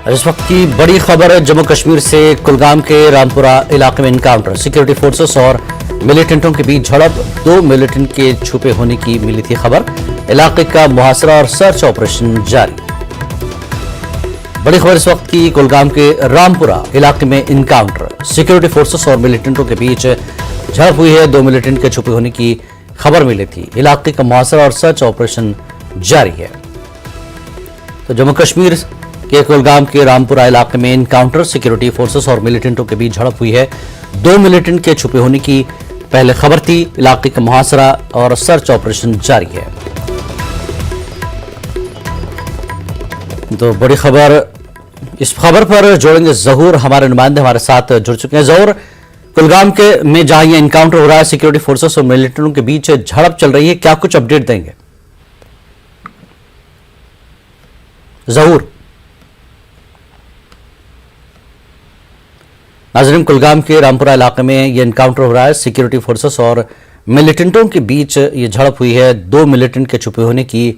इस वक्त की बड़ी खबर है जम्मू कश्मीर से। कुलगाम के रामपुरा इलाके में इनकाउंटर, सिक्योरिटी फोर्सेस और मिलिटेंटों के बीच झड़प, 2 मिलिटेंट के छुपे होने की मिली थी खबर। इलाके का मुहासरा और सर्च ऑपरेशन जारी। बड़ी खबर इस वक्त की, कुलगाम के रामपुरा इलाके में इनकाउंटर, सिक्योरिटी फोर्सेस और मिलिटेंटों के बीच झड़प हुई है। 2 मिलिटेंट के छुपे होने की खबर मिली थी। इलाके का मुहासरा और सर्च ऑपरेशन जारी है। तो जम्मू कश्मीर के कुलगाम के रामपुरा इलाके में इनकाउंटर, सिक्योरिटी फोर्सेस और मिलिटेंटों के बीच झड़प हुई है। 2 मिलिटेंट के छुपे होने की पहले खबर थी। इलाके का मुहासरा और सर्च ऑपरेशन जारी है। तो बड़ी खबर, इस खबर पर जोड़ेंगे जहूर, हमारे नुमाइंदे हमारे साथ जुड़ चुके हैं। जहूर, कुलगाम के में जहां ये इनकाउंटर हो रहा है, सिक्योरिटी फोर्सेस और मिलिटेंटों के बीच झड़प चल रही है, क्या कुछ अपडेट देंगे जहूर? नाज़रीन, कुलगाम के रामपुरा इलाके में यह इनकाउंटर हो रहा है। सिक्योरिटी फोर्सेस और मिलिटेंटों के बीच ये झड़प हुई है। 2 मिलिटेंट के छुपे होने की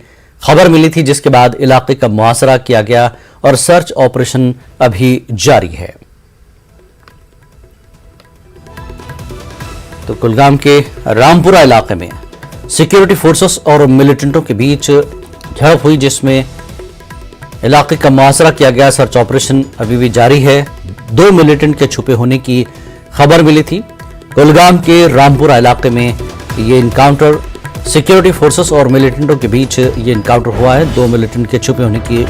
खबर मिली थी, जिसके बाद इलाके का मुहासरा किया गया और सर्च ऑपरेशन अभी जारी है। तो कुलगाम के रामपुरा इलाके में सिक्योरिटी फोर्सेस और मिलिटेंटों के बीच झड़प हुई, जिसमें इलाके का मुहासरा किया गया, सर्च ऑपरेशन अभी भी जारी है। 2 मिलिटेंट के छुपे होने की खबर मिली थी। कुलगाम के रामपुरा इलाके में ये इनकाउंटर, सिक्योरिटी फोर्सेस और मिलिटेंटों के बीच ये इनकाउंटर हुआ है। 2 मिलिटेंट के छुपे होने की